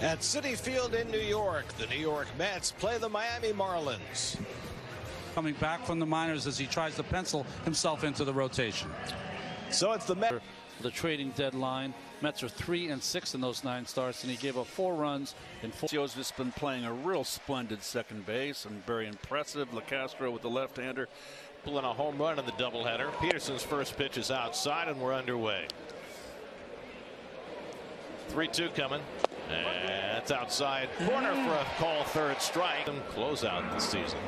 At Citi Field in New York, the New York Mets play the Miami Marlins. Coming back from the minors as he tries to pencil himself into the rotation. So it's the Mets. The trading deadline. Mets are 3-6 in those 9 starts, and he gave up 4 runs in 4. Joe's just been playing a real splendid second base and very impressive. LeCastro with the left-hander. Pulling a home run in the doubleheader. Peterson's first pitch is outside, and we're underway. 3-2 coming. And it's outside. Corner for a call, third strike. And close out the season.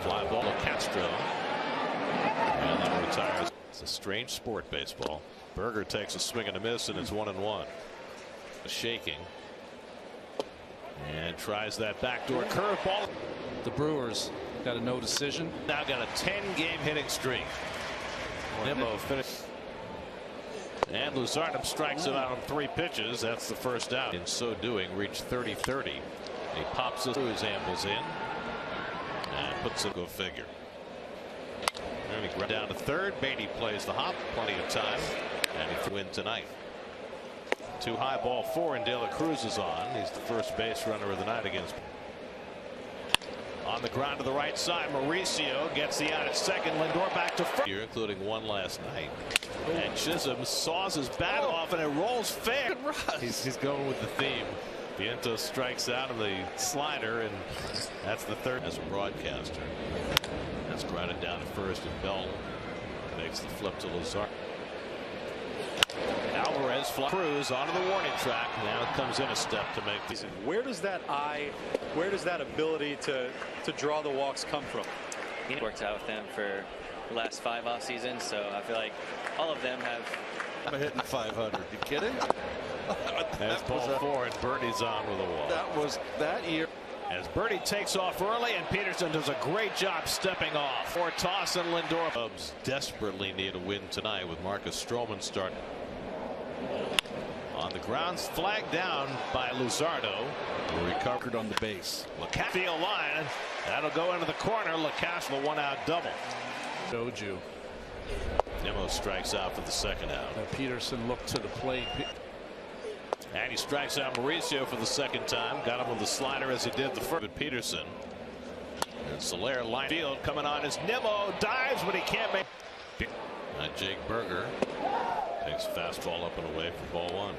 Fly ball to Castro. And then retires. It's a strange sport, baseball. Berger takes a swing and a miss, and it's 1-1. Shaking. And tries that backdoor curveball. The Brewers got a no decision. Now got a 10-game hitting streak. Nimmo finished. And Luzardo strikes him out on 3 pitches. That's the first out. In so doing, reached 30-30. He pops it through his ambles in. And puts it, go figure. And he down to third. Beatty plays the hop. Plenty of time. And he win tonight. 2 high, ball 4, and De La Cruz is on. He's the first base runner of the night against. On the ground to the right side, Mauricio gets the out at second. Lindor back to first. Including one last night. And Chisholm saws his bat off, and it rolls fair. He's going with the theme. Vientos strikes out of the slider, and that's the third as a broadcaster. That's grounded down to first, and Bell makes the flip to Lazar. Alvarez Cruz onto the warning track. Now it comes in a step to make these. Where does that ability to draw the walks come from? He worked out with them for the last 5 off seasons, so I feel like all of them have. I'm hitting 500. You kidding? That's ball 4, and Birdie's on with a walk. That was that year. As Birdie takes off early, and Peterson does a great job stepping off. For toss, and Lindor. Cubs desperately need a win tonight with Marcus Stroman starting. On the ground, flagged down by Luzardo. Recovered on the base. Field line. That'll go into the corner. LeCastro, 1-out double. Showed you. Nimmo strikes out for the second out. Peterson looked to the plate. And he strikes out Mauricio for the second time. Got him with the slider as he did the first. With Peterson. And Soler line field coming on as Nimmo dives, but he can't make. Jake Berger takes fastball up and away for ball 1.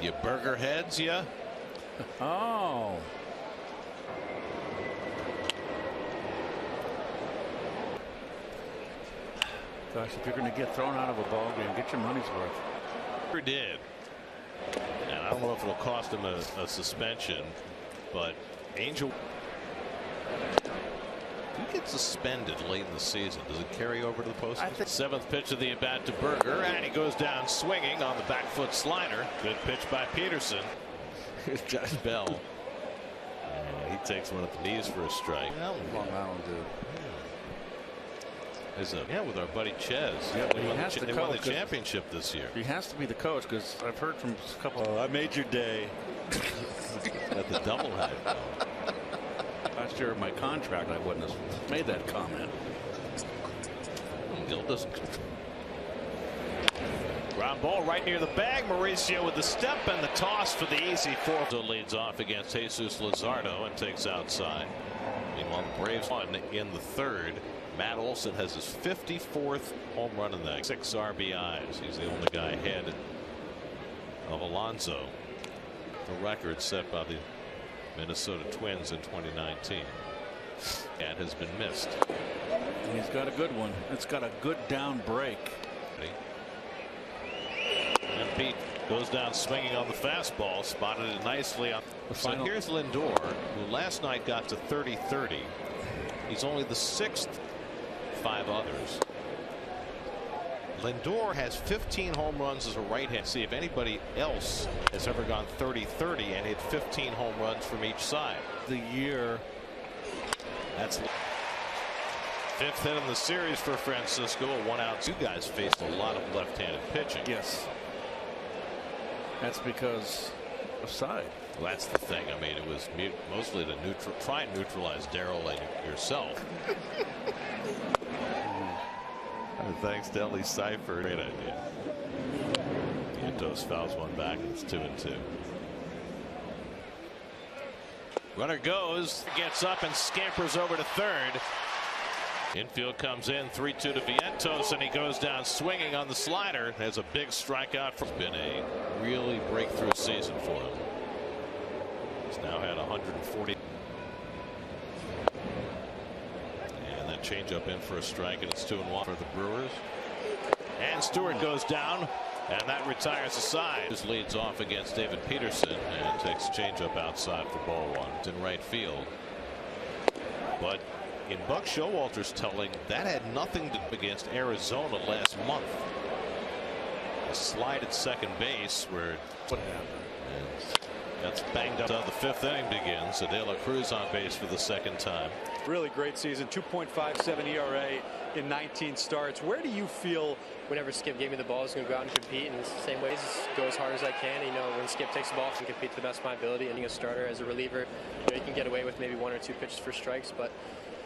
You Berger heads, yeah? Oh. Gosh, if you're going to get thrown out of a ball game, get your money's worth. Sure did. And I don't know if it'll cost him a suspension, but Angel. Who gets suspended late in the season? Does it carry over to the postseason? 7th pitch of the at bat to Berger, and he goes down swinging on the back foot slider. Good pitch by Peterson. Here's Josh Bell. And he takes one at the knees for a strike. Long Island, dude. Yeah, with our buddy Ches. Yeah, they won the championship this year. He has to be the coach because I've heard from a couple. I made your day. At the doublehead. Last year of my contract, I wouldn't have made that comment. Gill doesn't. Ground ball right near the bag. Mauricio with the step and the toss for the easy 4. Leads off against Jesus Luzardo and takes outside. Meanwhile, the Braves on in the 3rd. Matt Olson has his 54th home run in that. 6 RBIs. He's the only guy ahead of Alonso. The record set by the Minnesota Twins in 2019. And has been missed. He's got a good one. It's got a good down break. And Pete goes down swinging on the fastball. Spotted it nicely. So here's Lindor, who last night got to 30-30. He's only the 6th 5 others. Lindor has 15 home runs as a right-hand. See if anybody else has ever gone 30-30 and hit 15 home runs from each side. The year. That's 5th hit in the series for Francisco. A 1-out. 2 guys faced a lot of left-handed pitching. Yes. That's because of side. Well, that's the thing. I mean, it was mostly to try and neutralize Darrell and yourself. Thanks to Ellie Seifert. Great idea. Vientos fouls one back. It's 2-2. Runner goes, gets up and scampers over to third. Infield comes in, 3-2 to Vientos, and he goes down swinging on the slider. Has a big strikeout. It's been a really breakthrough season for him. He's now had 140. And that changeup in for a strike, and it's 2-1 for the Brewers. And Stewart goes down, and that retires the side. His leads off against David Peterson and takes a changeup outside for ball one. It's in right field. But in Buck Showalter's telling, that had nothing to do against Arizona last month. A slide at second base where what happened. That's banged up. The fifth inning begins. So De La Cruz on base for the second time. Really great season. 2.57 ERA in 19 starts. Where do you feel whenever Skip gave me the ball, I was going to go out and compete in the same way. Just go as hard as I can. You know, when Skip takes the ball, I can compete to the best of my ability. And being a starter as a reliever, you know, you can get away with maybe 1 or 2 pitches for strikes, but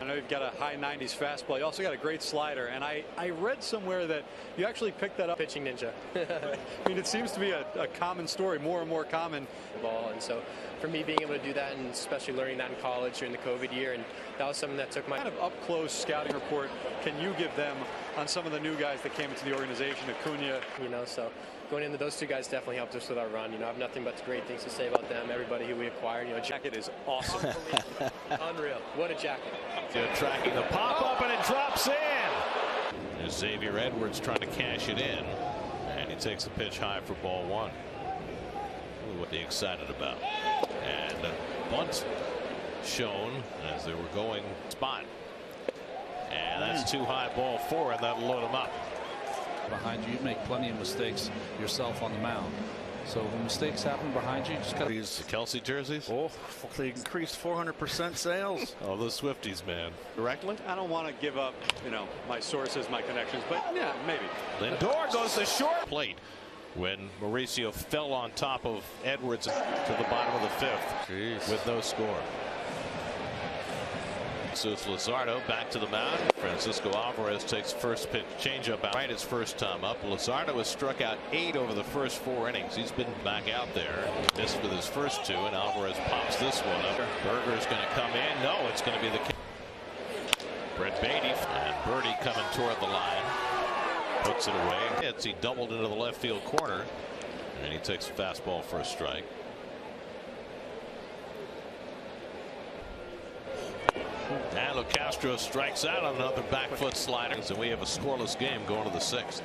I know you've got a high 90s fastball. You also got a great slider, and I read somewhere that you actually picked that up. Pitching ninja. I mean, it seems to be a common story, more and more common. Ball, and so for me being able to do that, and especially learning that in college during the COVID year, and that was something that took my kind of up close scouting report can you give them on some of the new guys that came into the organization, Acuna? You know, so going into those 2 guys definitely helped us with our run. You know, I have nothing but great things to say about them. Everybody who we acquired, you know, jacket is awesome. Unreal. What a jacket. Tracking the pop up, and it drops in. There's Xavier Edwards trying to cash it in, and he takes the pitch high for ball one. Ooh, what are they excited about? And bunt shown as they were going spot. And that's too high, ball 4, and that'll load him up. Behind you, you make plenty of mistakes yourself on the mound. So when mistakes happen behind you, just got these Kelsey jerseys. Oh, they increased 400% sales. Oh, those Swifties, man. Directly? I don't want to give up, you know, my sources, my connections, but yeah, maybe. Lindor goes to short plate when Mauricio fell on top of Edwards to the bottom of the 5th with no score. So it's Luzardo back to the mound. Francisco Alvarez takes first pitch changeup out right his first time up. Luzardo has struck out 8 over the first 4 innings. He's been back out there. Missed with his first 2, and Alvarez pops this one up. Berger's going to come in. No, it's going to be the Brett Beatty, and Birdie coming toward the line. Puts it away. He doubled into the left field corner, and he takes a fastball for a strike. And Castro strikes out on another back foot slider, and we have a scoreless game going to the 6th.